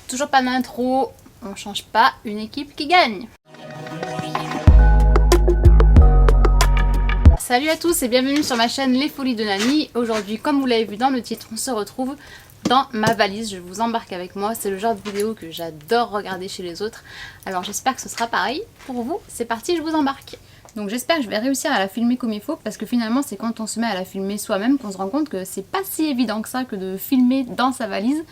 Toujours pas d'intro, on change pas une équipe qui gagne. Salut à tous et bienvenue sur ma chaîne Les Folies de Nani. Aujourd'hui, comme vous l'avez vu dans le titre, on se retrouve dans ma valise. Je vous embarque avec moi, c'est le genre de vidéo que j'adore regarder chez les autres. Alors j'espère que ce sera pareil pour vous. C'est parti, je vous embarque. Donc j'espère que je vais réussir à la filmer comme il faut, parce que finalement c'est quand on se met à la filmer soi-même qu'on se rend compte que c'est pas si évident que ça que de filmer dans sa valise,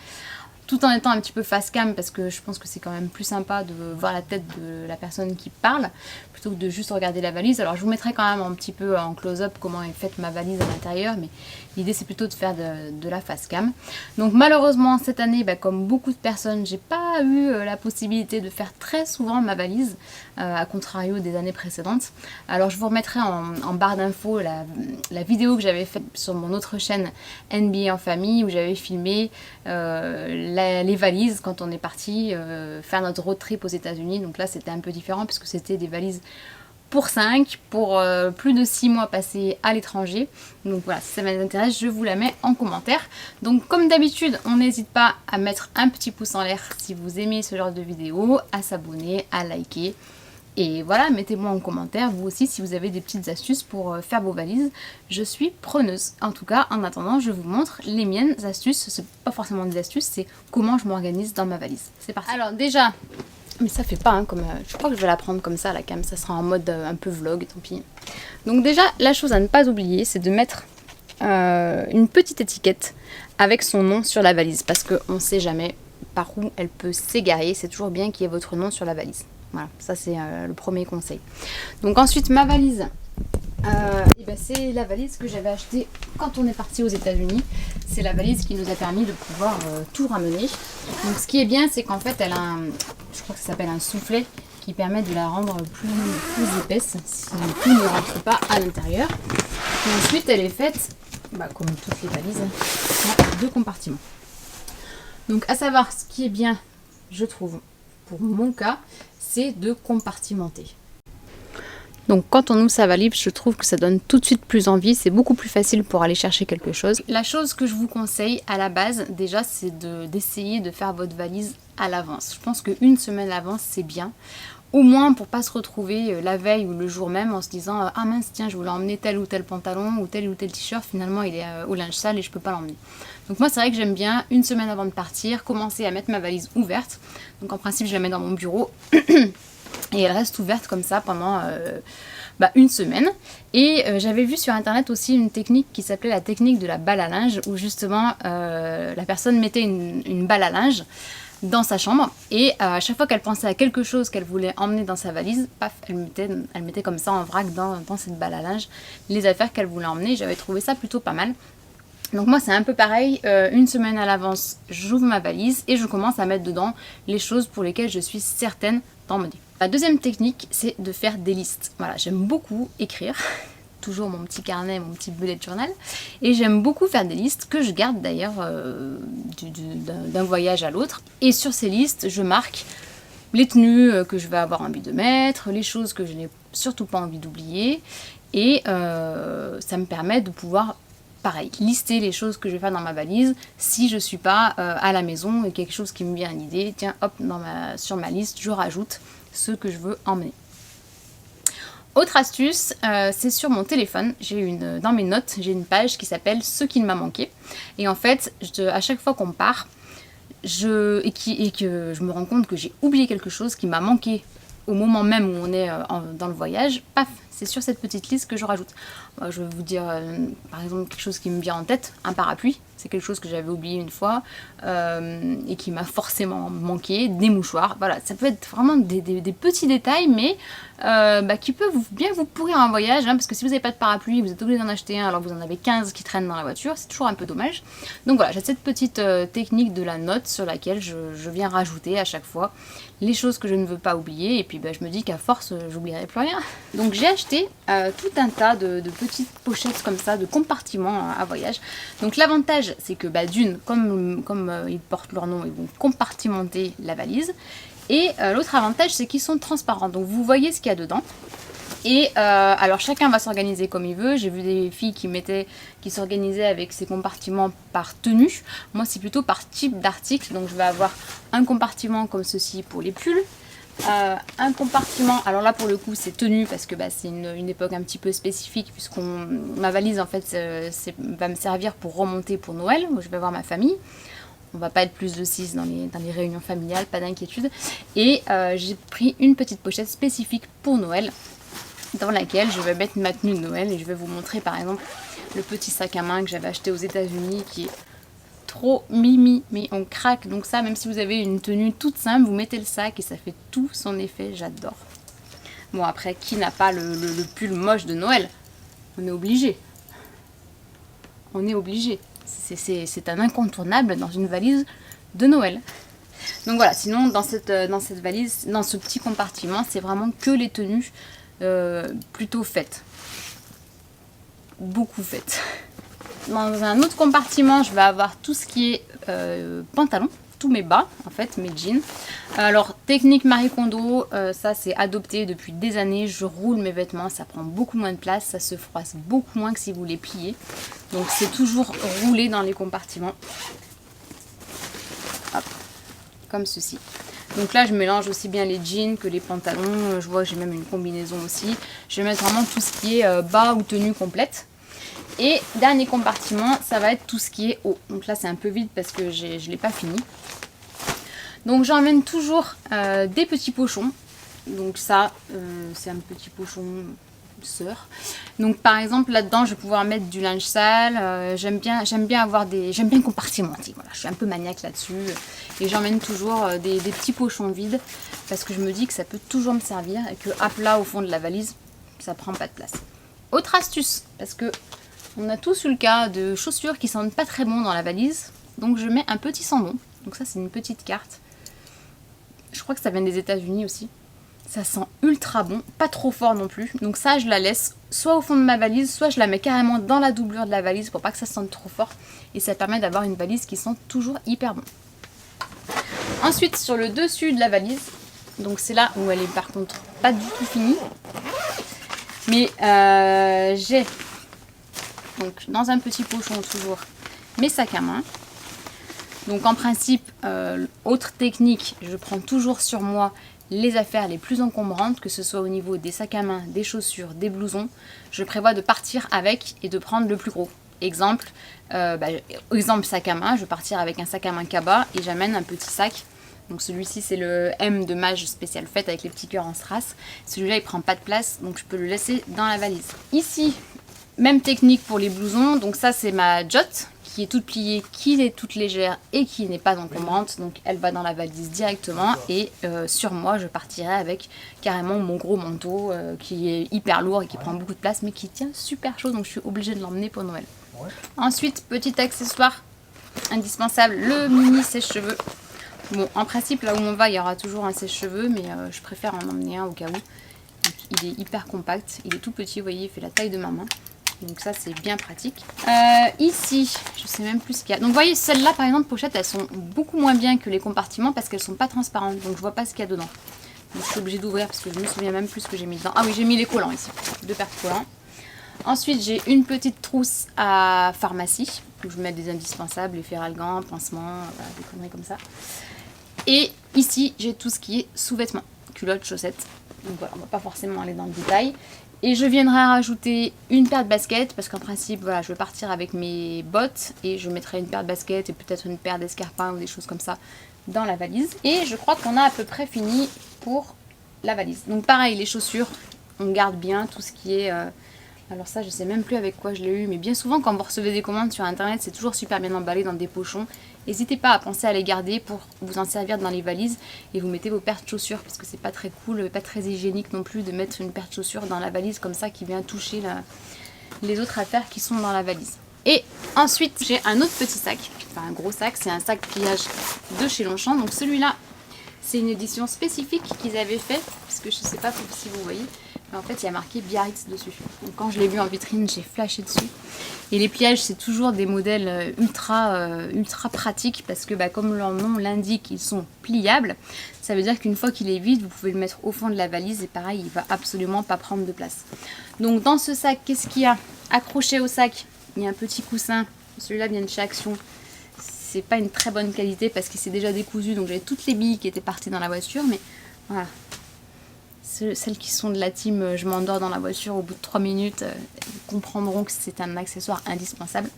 tout en étant un petit peu face cam, parce que je pense que c'est quand même plus sympa de voir la tête de la personne qui parle plutôt que de juste regarder la valise. Alors je vous mettrai quand même un petit peu en close-up comment est faite ma valise à l'intérieur, mais l'idée c'est plutôt de faire de la face cam. Donc malheureusement cette année, comme beaucoup de personnes, j'ai pas eu la possibilité de faire très souvent ma valise, à contrario des années précédentes. Alors je vous remettrai en barre d'infos la vidéo que j'avais faite sur mon autre chaîne NBA en famille, où j'avais filmé les valises quand on est parti faire notre road trip aux États-Unis. Donc là c'était un peu différent puisque c'était des valises pour 5, pour plus de 6 mois passés à l'étranger. Donc voilà, si ça vous intéresse, je vous la mets en commentaire. Donc comme d'habitude, on n'hésite pas à mettre un petit pouce en l'air si vous aimez ce genre de vidéo, à s'abonner, à liker. Et voilà, mettez-moi en commentaire, vous aussi, si vous avez des petites astuces pour faire vos valises. Je suis preneuse. En tout cas, en attendant, je vous montre les miennes astuces. C'est pas forcément des astuces, c'est comment je m'organise dans ma valise. C'est parti. Alors déjà, mais ça fait pas, comme je crois que je vais la prendre comme ça, la cam. Ça sera en mode un peu vlog, tant pis. Donc déjà, la chose à ne pas oublier, c'est de mettre une petite étiquette avec son nom sur la valise. Parce qu'on ne sait jamais par où elle peut s'égarer. C'est toujours bien qu'il y ait votre nom sur la valise. Voilà, ça c'est le premier conseil. Donc ensuite, ma valise, c'est la valise que j'avais achetée quand on est parti aux États-Unis. C'est la valise qui nous a permis de pouvoir tout ramener. Donc ce qui est bien, c'est qu'en fait, elle a je crois que ça s'appelle un soufflet qui permet de la rendre plus épaisse si tout ne rentre pas à l'intérieur. Et ensuite, elle est faite, comme toutes les valises, en 2 compartiments. Donc à savoir, ce qui est bien, je trouve, pour mon cas, c'est de compartimenter. Donc quand on ouvre sa valise, je trouve que ça donne tout de suite plus envie, c'est beaucoup plus facile pour aller chercher quelque chose. La chose que je vous conseille à la base, déjà, c'est d'essayer de faire votre valise à l'avance. Je pense qu'une semaine à l'avance, c'est bien. Au moins pour pas se retrouver la veille ou le jour même en se disant ah mince tiens je voulais emmener tel ou tel pantalon ou tel t-shirt, finalement il est au linge sale et je peux pas l'emmener. Donc moi c'est vrai que j'aime bien une semaine avant de partir commencer à mettre ma valise ouverte. Donc en principe je la mets dans mon bureau et elle reste ouverte comme ça pendant une semaine. Et j'avais vu sur internet aussi une technique qui s'appelait la technique de la balle à linge, où justement la personne mettait une balle à linge dans sa chambre et à chaque fois qu'elle pensait à quelque chose qu'elle voulait emmener dans sa valise, paf, elle mettait comme ça en vrac dans cette balle à linge les affaires qu'elle voulait emmener. J'avais trouvé ça plutôt pas mal. Donc moi c'est un peu pareil, une semaine à l'avance j'ouvre ma valise et je commence à mettre dedans les choses pour lesquelles je suis certaine d'emmener. La deuxième technique, c'est de faire des listes. Voilà, j'aime beaucoup écrire, toujours mon petit carnet, mon petit bullet journal, et j'aime beaucoup faire des listes que je garde d'ailleurs d'un voyage à l'autre. Et sur ces listes, je marque les tenues que je vais avoir envie de mettre, les choses que je n'ai surtout pas envie d'oublier, et ça me permet de pouvoir, pareil, lister les choses que je vais faire dans ma valise si je ne suis pas à la maison et quelque chose qui me vient à l'idée, tiens hop, sur ma liste, je rajoute ce que je veux emmener. Autre astuce, c'est sur mon téléphone, dans mes notes, j'ai une page qui s'appelle ce qu'il m'a manqué. Et en fait, à chaque fois qu'on part, et que je me rends compte que j'ai oublié quelque chose qui m'a manqué au moment même où on est dans le voyage, paf, c'est sur cette petite liste que je rajoute. Je vais vous dire, par exemple, quelque chose qui me vient en tête, un parapluie. C'est quelque chose que j'avais oublié une fois et qui m'a forcément manqué. Des mouchoirs, voilà, ça peut être vraiment des petits détails, mais qui peuvent bien vous pourrir un voyage, parce que si vous n'avez pas de parapluie, vous êtes obligé d'en acheter un alors que vous en avez 15 qui traînent dans la voiture, c'est toujours un peu dommage. Donc voilà, j'ai cette petite technique de la note sur laquelle je viens rajouter à chaque fois les choses que je ne veux pas oublier, et puis je me dis qu'à force, j'oublierai plus rien. Donc j'ai acheté tout un tas de petites pochettes comme ça, de compartiments à voyage. Donc l'avantage, c'est que d'une, comme ils portent leur nom, ils vont compartimenter la valise. Et l'autre avantage, c'est qu'ils sont transparents. Donc vous voyez ce qu'il y a dedans. Et alors chacun va s'organiser comme il veut. J'ai vu des filles qui s'organisaient avec ces compartiments par tenue. Moi c'est plutôt par type d'article. Donc je vais avoir un compartiment comme ceci pour les pulls. Un compartiment, alors là pour le coup c'est tenue parce que c'est une époque un petit peu spécifique puisque ma valise en fait va me servir pour remonter pour Noël. Moi je vais voir ma famille. On va pas être plus de 6 dans les réunions familiales, pas d'inquiétude. Et j'ai pris une petite pochette spécifique pour Noël dans laquelle je vais mettre ma tenue de Noël et je vais vous montrer par exemple le petit sac à main que j'avais acheté aux États-Unis qui est trop mimi, mais on craque. Donc ça, même si vous avez une tenue toute simple, vous mettez le sac et ça fait tout son effet, j'adore. Bon après, qui n'a pas le pull moche de Noël? On est obligé. On est obligé. C'est un incontournable dans une valise de Noël. Donc voilà, sinon dans cette valise, dans ce petit compartiment, c'est vraiment que les tenues plutôt faites. Beaucoup faites. Dans un autre compartiment, je vais avoir tout ce qui est pantalon, tous mes bas, en fait, mes jeans. Alors, technique Marie Kondo, ça c'est adopté depuis des années. Je roule mes vêtements, ça prend beaucoup moins de place, ça se froisse beaucoup moins que si vous les pliez. Donc, c'est toujours roulé dans les compartiments. Hop, comme ceci. Donc là, je mélange aussi bien les jeans que les pantalons. Je vois que j'ai même une combinaison aussi. Je vais mettre vraiment tout ce qui est bas ou tenue complète. Et dernier compartiment, ça va être tout ce qui est haut. Donc là, c'est un peu vide parce que je ne l'ai pas fini. Donc j'emmène toujours des petits pochons. Donc ça, c'est un petit pochon sœur. Donc par exemple, là-dedans, je vais pouvoir mettre du linge sale. J'aime bien compartimenter. Voilà, je suis un peu maniaque là-dessus. Et j'emmène toujours des petits pochons vides parce que je me dis que ça peut toujours me servir et que à plat au fond de la valise, ça prend pas de place. Autre astuce, parce que on a tous eu le cas de chaussures qui sentent pas très bon dans la valise. Donc je mets un petit sandon. Donc ça c'est une petite carte. Je crois que ça vient des États-Unis aussi. Ça sent ultra bon, pas trop fort non plus. Donc ça je la laisse soit au fond de ma valise, soit je la mets carrément dans la doublure de la valise pour pas que ça sente trop fort. Et ça permet d'avoir une valise qui sent toujours hyper bon. Ensuite sur le dessus de la valise, donc c'est là où elle est par contre pas du tout finie. Mais j'ai donc dans un petit pochon toujours mes sacs à main. Donc en principe, autre technique, je prends toujours sur moi les affaires les plus encombrantes, que ce soit au niveau des sacs à main, des chaussures, des blousons. Je prévois de partir avec et de prendre le plus gros. Exemple sac à main, je vais partir avec un sac à main Kaba et j'amène un petit sac. Donc celui-ci c'est le M de Mage spécial fête avec les petits cœurs en strass. Celui-là il prend pas de place donc je peux le laisser dans la valise. Ici, même technique pour les blousons. Donc ça c'est ma Jot qui est toute pliée, qui est toute légère et qui n'est pas encombrante. Donc elle va dans la valise directement et sur moi je partirai avec carrément mon gros manteau qui est hyper lourd et qui prend beaucoup de place mais qui tient super chaud donc je suis obligée de l'emmener pour Noël. Ensuite, petit accessoire indispensable, le mini sèche-cheveux. Bon, en principe, là où on va, il y aura toujours un sèche-cheveux, mais je préfère en emmener un au cas où. Donc, il est hyper compact, il est tout petit, vous voyez, il fait la taille de ma main. Donc ça, c'est bien pratique. Ici, je sais même plus ce qu'il y a. Donc vous voyez, celles-là, par exemple, pochettes, elles sont beaucoup moins bien que les compartiments parce qu'elles sont pas transparentes. Donc je vois pas ce qu'il y a dedans. Donc je suis obligée d'ouvrir parce que je me souviens même plus ce que j'ai mis dedans. Ah oui, j'ai mis les collants ici, 2 paires de collants. Ensuite, j'ai une petite trousse à pharmacie où je mets des indispensables, les ferralgans, pansements, voilà, des conneries comme ça. Et ici, j'ai tout ce qui est sous-vêtements, culottes, chaussettes. Donc voilà, on va pas forcément aller dans le détail. Et je viendrai rajouter une paire de baskets parce qu'en principe, voilà, je vais partir avec mes bottes et je mettrai une paire de baskets et peut-être une paire d'escarpins ou des choses comme ça dans la valise. Et je crois qu'on a à peu près fini pour la valise. Donc pareil, les chaussures, on garde bien tout ce qui est... Alors ça, je sais même plus avec quoi je l'ai eu, mais bien souvent quand vous recevez des commandes sur internet, c'est toujours super bien emballé dans des pochons. N'hésitez pas à penser à les garder pour vous en servir dans les valises et vous mettez vos paires de chaussures parce que c'est pas très cool, pas très hygiénique non plus de mettre une paire de chaussures dans la valise comme ça qui vient toucher les autres affaires qui sont dans la valise. Et ensuite, j'ai un autre petit sac, enfin un gros sac, c'est un sac pliage de chez Longchamp. Donc celui-là, c'est une édition spécifique qu'ils avaient fait, parce que je sais pas si vous voyez, En fait, il y a marqué Biarritz dessus. Donc, quand je l'ai vu en vitrine, j'ai flashé dessus. Et les pliages, c'est toujours des modèles ultra pratiques parce que, comme leur nom l'indique, ils sont pliables. Ça veut dire qu'une fois qu'il est vide, vous pouvez le mettre au fond de la valise et pareil, il va absolument pas prendre de place. Donc, dans ce sac, qu'est-ce qu'il y a? Accroché au sac, il y a un petit coussin. Celui-là vient de chez Action. C'est pas une très bonne qualité parce qu'il s'est déjà décousu, donc j'avais toutes les billes qui étaient parties dans la voiture, mais voilà. Celles qui sont de la team je m'endors dans la voiture au bout de 3 minutes comprendront que c'est un accessoire indispensable.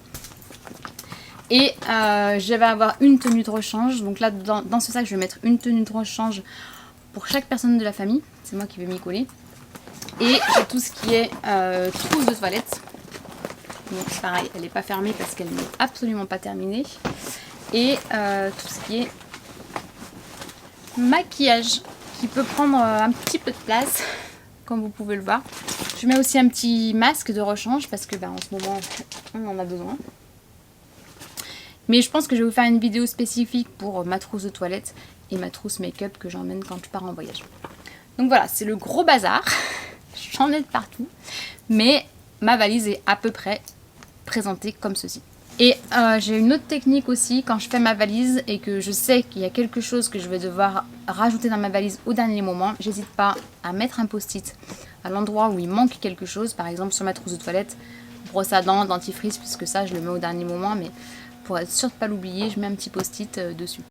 Et je vais avoir une tenue de rechange. Donc là dans ce sac je vais mettre une tenue de rechange pour chaque personne de la famille. C'est moi qui vais m'y coller. Et j'ai tout ce qui est trousse de toilette. Donc pareil, elle n'est pas fermée parce qu'elle n'est absolument pas terminée. Et tout ce qui est maquillage, qui peut prendre un petit peu de place, comme vous pouvez le voir. Je mets aussi un petit masque de rechange parce que en ce moment on en a besoin. Mais je pense que je vais vous faire une vidéo spécifique pour ma trousse de toilette et ma trousse make-up que j'emmène quand je pars en voyage. Donc voilà, c'est le gros bazar. J'en ai de partout. Mais ma valise est à peu près présentée comme ceci. Et j'ai une autre technique aussi, quand je fais ma valise et que je sais qu'il y a quelque chose que je vais devoir rajouter dans ma valise au dernier moment, j'hésite pas à mettre un post-it à l'endroit où il manque quelque chose, par exemple sur ma trousse de toilette, brosse à dents, dentifrice, puisque ça je le mets au dernier moment, mais pour être sûr de ne pas l'oublier, je mets un petit post-it dessus.